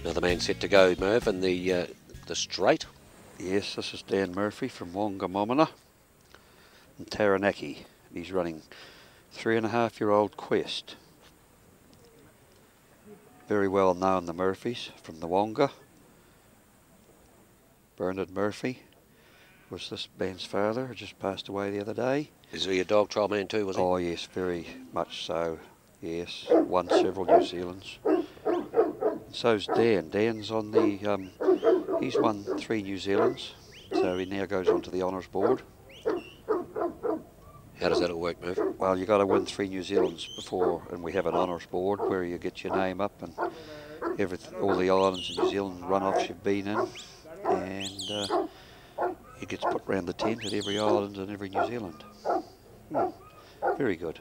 Another man set to go, Merv, in the straight. Yes, this is Dan Murphy from Whangamomona in Taranaki. He's running 3.5-year-old Quest. Very well known, the Murphys from the Whanga. Bernard Murphy was this man's father, who just passed away the other day. Is he a dog trial man too, was he? Oh yes, very much so, yes. Won several New Zealands. And so's Dan. Dan's on the, he's won 3 New Zealands, so he now goes on to the honours board. How does that all work, Merv? Well, you've got to win 3 New Zealands before, and we have an honours board where you get your name up and all the islands in New Zealand run-offs you've been in, and it gets put round the tent at every island and every New Zealand. Very good.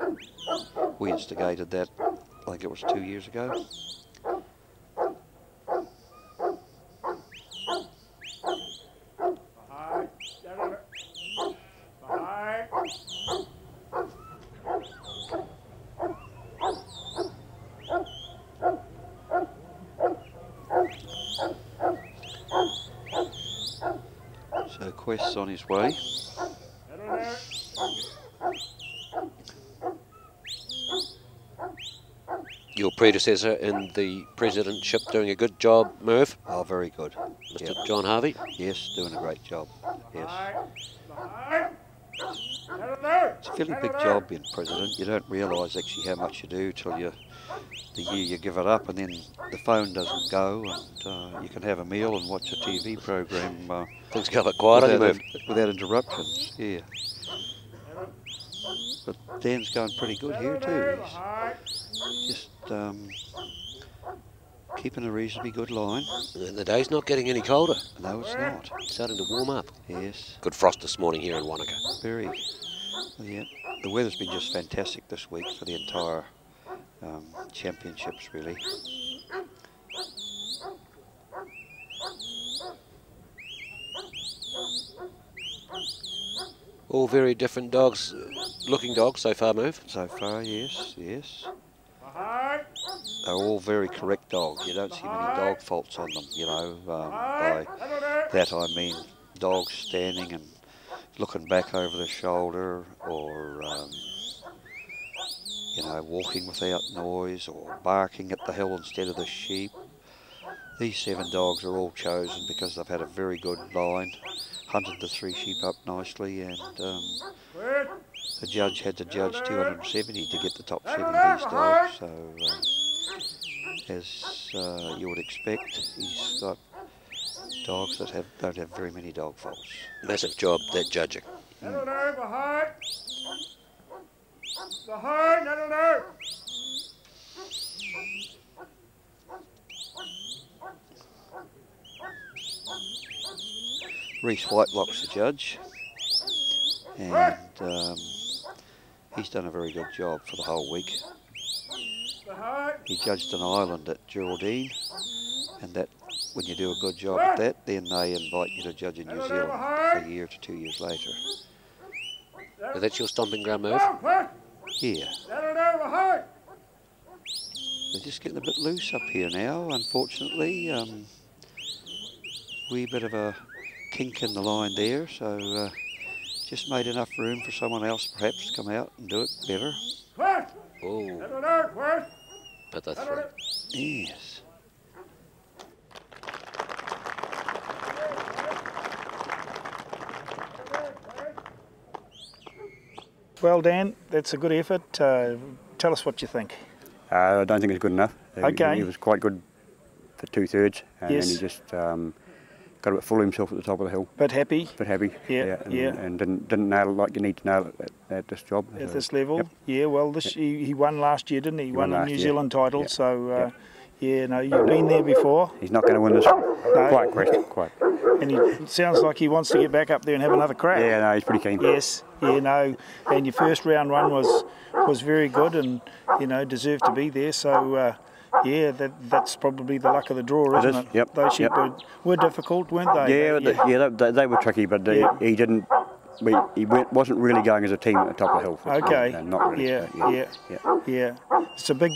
We instigated that, I think it was 2 years ago. So Quest's on his way. Your predecessor in the presidentship doing a good job, Merv? Oh, very good. Mr. Yep. John Harvey? Yes, doing a great job. Yes. It's a fairly big job being president. You don't realise actually how much you do till the year you give it up, and then the phone doesn't go, and you can have a meal and watch a TV program. Things go a bit quiet on you, Merv. Without interruptions, yeah. But Dan's going pretty good here too. He's just keeping a reasonably good line. And the day's not getting any colder. No, it's not. It's starting to warm up. Yes. Good frost this morning here in Wanaka. Very. Yeah. The weather's been just fantastic this week for the entire championships, really. All very different dogs, looking dogs so far, Merv. So far, yes, yes. They're all very correct dogs. You don't see many dog faults on them, you know. By that I mean dogs standing and looking back over the shoulder, or you know, walking without noise, or barking at the hill instead of the sheep. These 7 dogs are all chosen because they've had a very good line, hunted the 3 sheep up nicely, and the judge had to judge 270 to get the top 7 of these dogs. So, as you would expect, he's got dogs that don't have very many dog faults. Massive job, that judging. Reese Whitelock's the judge, and he's done a very good job for the whole week. He judged an island at Geraldine, and that when you do a good job at that, then they invite you to judge in New Zealand a year to 2 years later. Now that's your stomping ground, Merv? Yeah. They're just getting a bit loose up here now, unfortunately. Wee bit of a kink in the line there, so just made enough room for someone else perhaps to come out and do it better. Oh, but the 3. Yes. Well, Dan, that's a good effort. Tell us what you think. I don't think it's good enough. Okay. He was quite good for 2/3, and Yes. then he just got a bit full of himself at the top of the hill. But happy But happy. Yeah, yeah. And didn't nail it like you need to nail it at this job. at So, this level. Yep. Yeah, well, he won last year, didn't he? He won a last New year. Zealand title, Yep. so Yep. Yeah, no, you've been there before. He's not going to win this. Quite question, quite. And it sounds like he wants to get back up there and have another crack. Yeah, no, he's pretty keen. Yes, yeah, no, and your first round run was very good, and you know deserved to be there. So yeah, that's probably the luck of the draw, isn't it? Yep. Those sheep were difficult, weren't they? Yeah, they were tricky, but he didn't. Wasn't really going as a team at the top of the hill. Okay. No, not really. Yeah. It's a big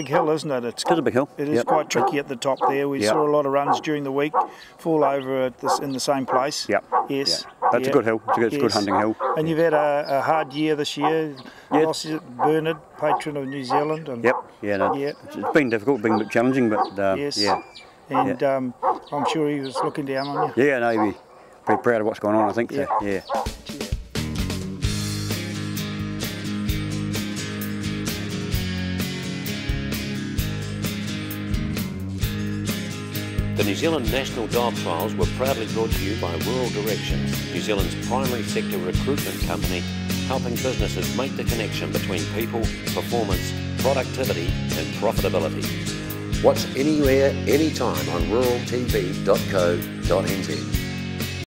hill, isn't it? It's a big hill. It is quite tricky at the top there. We saw a lot of runs during the week fall over in the same place. Yep. Yes. Yeah. That's a good hill. It's a good hunting hill. And you've had a hard year this year. Lost Bernard, patron of New Zealand. And It's been difficult, been a bit challenging, but yeah. And I'm sure he was looking down on you. Yeah, no, he'd be pretty proud of what's going on, I think. So, yeah. The New Zealand National Dog Trials were proudly brought to you by Rural Directions, New Zealand's primary sector recruitment company, helping businesses make the connection between people, performance, productivity and profitability. Watch anywhere, anytime on ruraltv.co.nz.